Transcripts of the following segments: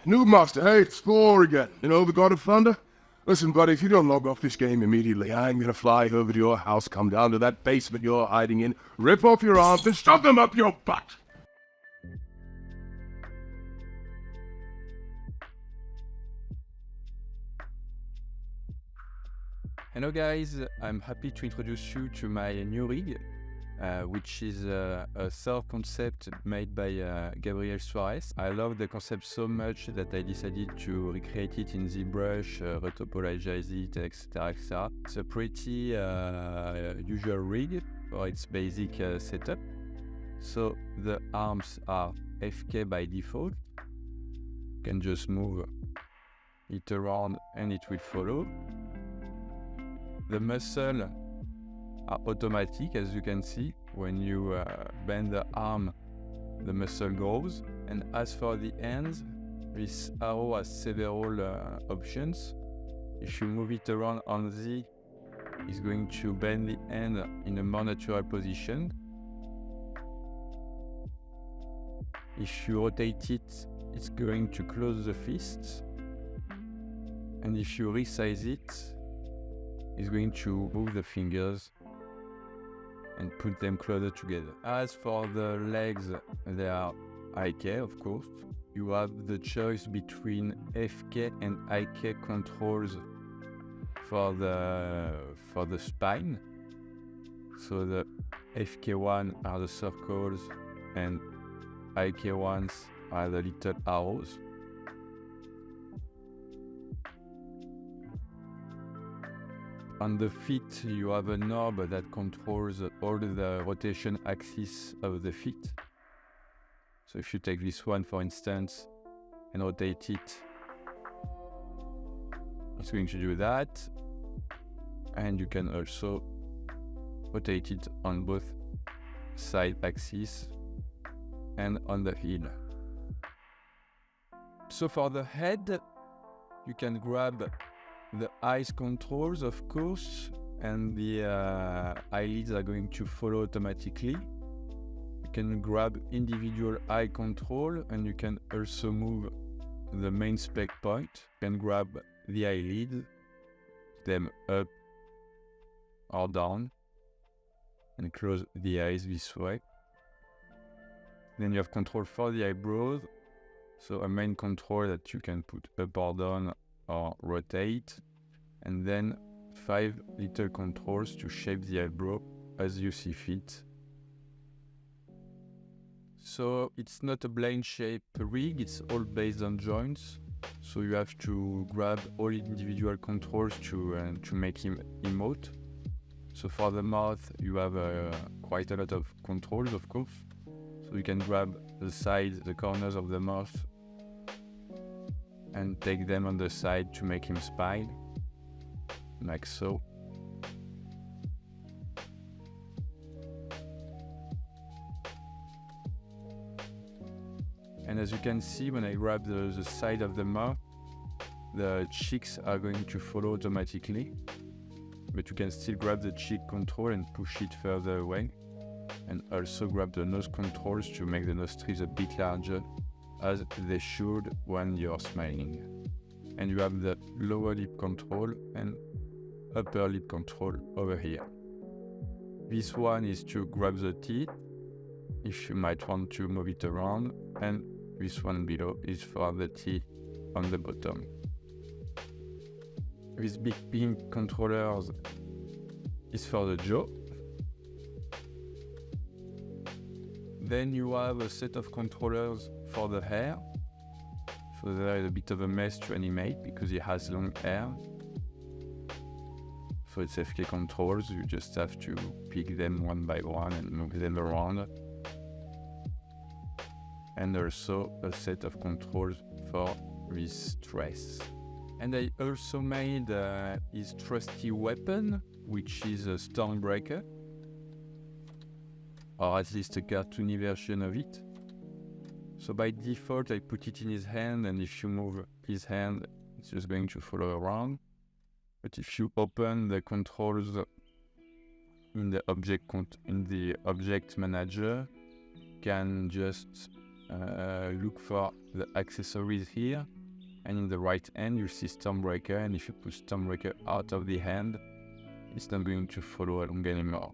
Noob Master, hey, it's Thor again. You know, the God of Thunder? Listen, buddy, if you don't log off this game immediately, I'm gonna fly over to your house, come down to that basement you're hiding in, rip off your arms, and shove them up your butt! Hello guys, I'm happy to introduce you to my new rig, which is a third concept made by Gabriel Suarez. I love the concept so much that I decided to recreate it in ZBrush, retopologize it, etc. etc. It's a pretty usual rig for its basic setup. So the arms are FK by default. You can just move it around and it will follow. The muscles are automatic, as you can see. When you bend the arm, the muscle grows. And as for the hands, this arrow has several options. If you move it around on Z, it's going to bend the hand in a more natural position. If you rotate it, it's going to close the fists. And if you resize it, it's going to move the fingers and put them closer together. As for the legs, they are IK, of course. You have the choice between FK and IK controls for the spine. So the FK1 are the circles and IK1s are the little arrows. On the feet, you have a knob that controls all the rotation axis of the feet. So if you take this one, for instance, and rotate it, it's going to do that. And you can also rotate it on both side axes and on the heel. So for the head, you can grab the eyes controls, of course, and the eyelids are going to follow automatically. You can grab individual eye control, and you can also move the main spec point. You can grab the eyelid, them up or down, and close the eyes this way. Then you have control for the eyebrows, so a main control that you can put up or down or rotate, and then 5 little controls to shape the eyebrow as you see fit. So it's not a blind shape rig, it's all based on joints. So you have to grab all individual controls to make him emote. So for the mouth, you have quite a lot of controls, of course. So you can grab the sides, the corners of the mouth, and take them on the side to make him smile, like so. And as you can see, when I grab the side of the mouth, the cheeks are going to follow automatically, but you can still grab the cheek control and push it further away, and also grab the nose controls to make the nostrils a bit larger, as they should when you're smiling. And you have the lower lip control and upper lip control over here. This one is to grab the teeth, if you might want to move it around, and this one below is for the teeth on the bottom. This big pink controllers is for the jaw. Then you have a set of controllers for the hair. So there is a bit of a mess to animate because he has long hair. So it's FK controls, you just have to pick them one by one and move them around. And also a set of controls for his dress. And I also made his trusty weapon, which is a Stormbreaker, or at least a cartoony version of it. So by default, I put it in his hand, and if you move his hand, it's just going to follow around. But if you open the controls in the object manager, you can just look for the accessories here, and in the right hand you see Stormbreaker, and if you put Stormbreaker out of the hand, it's not going to follow along anymore.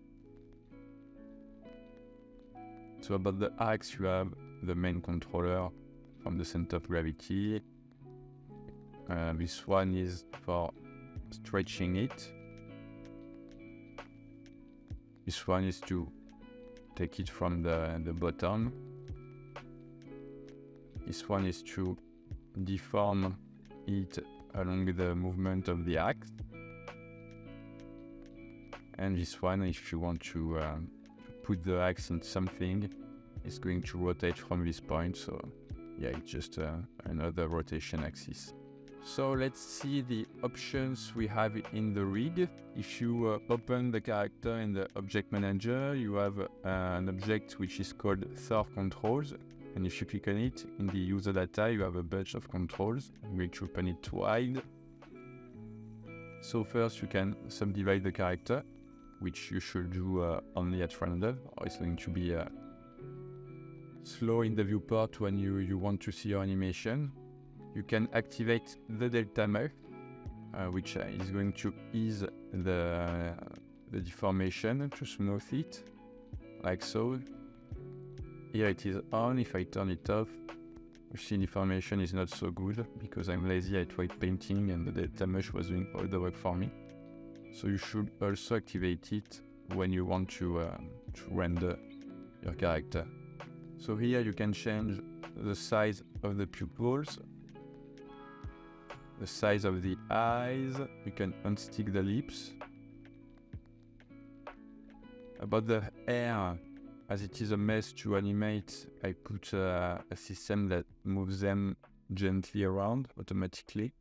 So about the axe, you have the main controller from the center of gravity. This one is for stretching it. This one is to take it from the bottom. This one is to deform it along the movement of the axe. And this one, if you want to put the axe in something, it's going to rotate from this point. So yeah, it's just another rotation axis. So let's see the options we have in the rig. If you open the character in the object manager, you have an object which is called Thor controls. And if you click on it, in the user data, you have a bunch of controls. I'm going to open it wide. So first you can subdivide the character, which you should do only at random, or it's going to be slow in the viewport when you want to see your animation. You can activate the delta mesh, which is going to ease the deformation to smooth it, like so. Here it is on. If I turn it off, you see deformation is not so good because I'm lazy at white painting and the delta mesh was doing all the work for me. So you should also activate it when you want to render your character. So here you can change the size of the pupils, the size of the eyes, you can unstick the lips. About the hair, as it is a mess to animate, I put a system that moves them gently around automatically.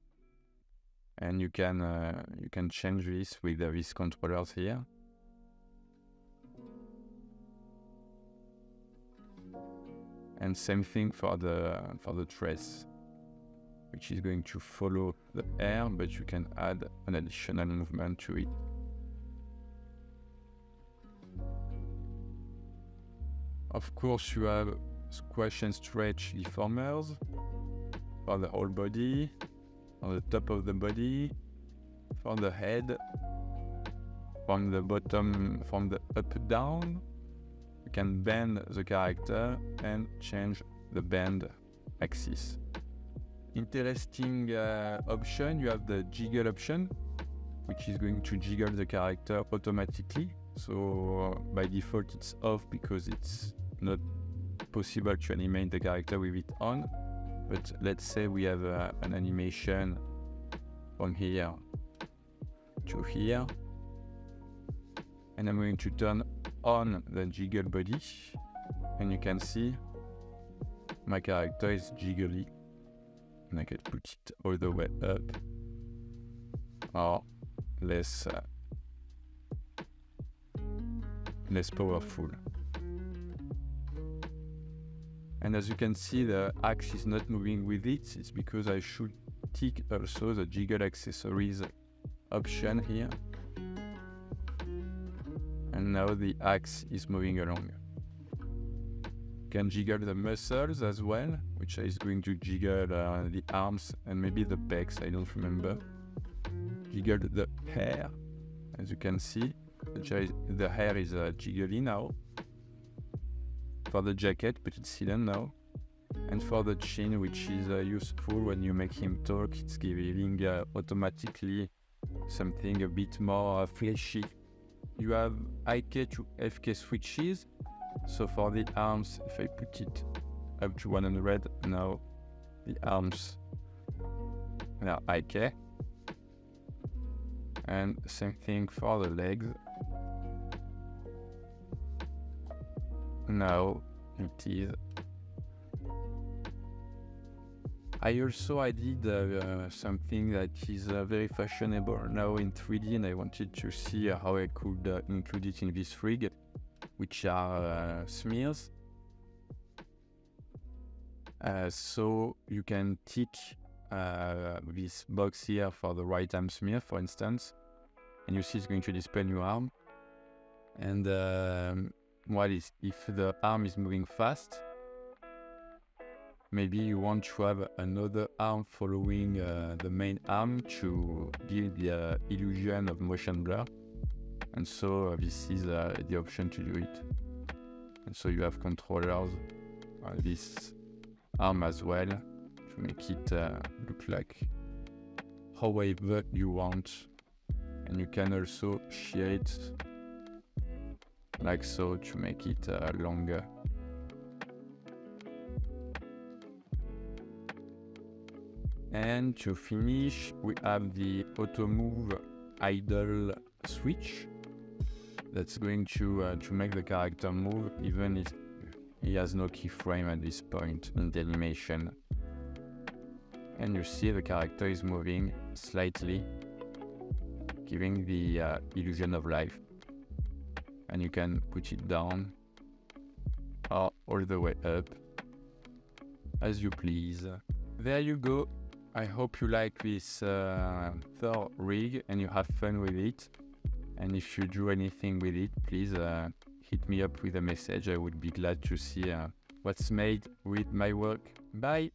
And you can change this with these controllers here. And same thing for the tress, which is going to follow the hair, but you can add an additional movement to it. Of course, you have squash and stretch deformers for the whole body, on the top of the body, for the head, from the bottom, from the up down. You can bend the character and change the bend axis. Interesting option, you have the jiggle option, which is going to jiggle the character automatically. So by default it's off because it's not possible to animate the character with it on. But let's say we have an animation from here to here, and I'm going to turn on the jiggle body, and you can see my character is jiggly, and I can put it all the way up or less powerful. And as you can see, the axe is not moving with it. It's because I should tick also the jiggle accessories option here. And now the axe is moving along. You can jiggle the muscles as well, which is going to jiggle the arms and maybe the pecs, I don't remember. Jiggle the hair, as you can see, the hair is jiggly now. For the jacket, but it's hidden now. And for the chin, which is useful when you make him talk, it's giving automatically something a bit more fleshy. You have IK to FK switches. So for the arms, if I put it up to 100, now the arms are IK. And same thing for the legs. Now it is. I did something that is very fashionable now in 3D, and I wanted to see how I could include it in this rig, which are smears. So you can tick this box here for the right arm smear, for instance, and you see it's going to display new arm. And what is if the arm is moving fast, Maybe you want to have another arm following the main arm to give the illusion of motion blur. And so this is the option to do it. And so you have controllers on this arm as well to make it look like however you want. And you can also shear it like so to make it longer. And to finish, we have the auto move idle switch that's going to make the character move even if he has no keyframe at this point in the animation. And you see the character is moving slightly, giving the illusion of life. And you can put it down or all the way up as you please. There you go. I hope you like this Thor rig and you have fun with it. And if you do anything with it, please hit me up with a message. I would be glad to see what's made with my work. Bye!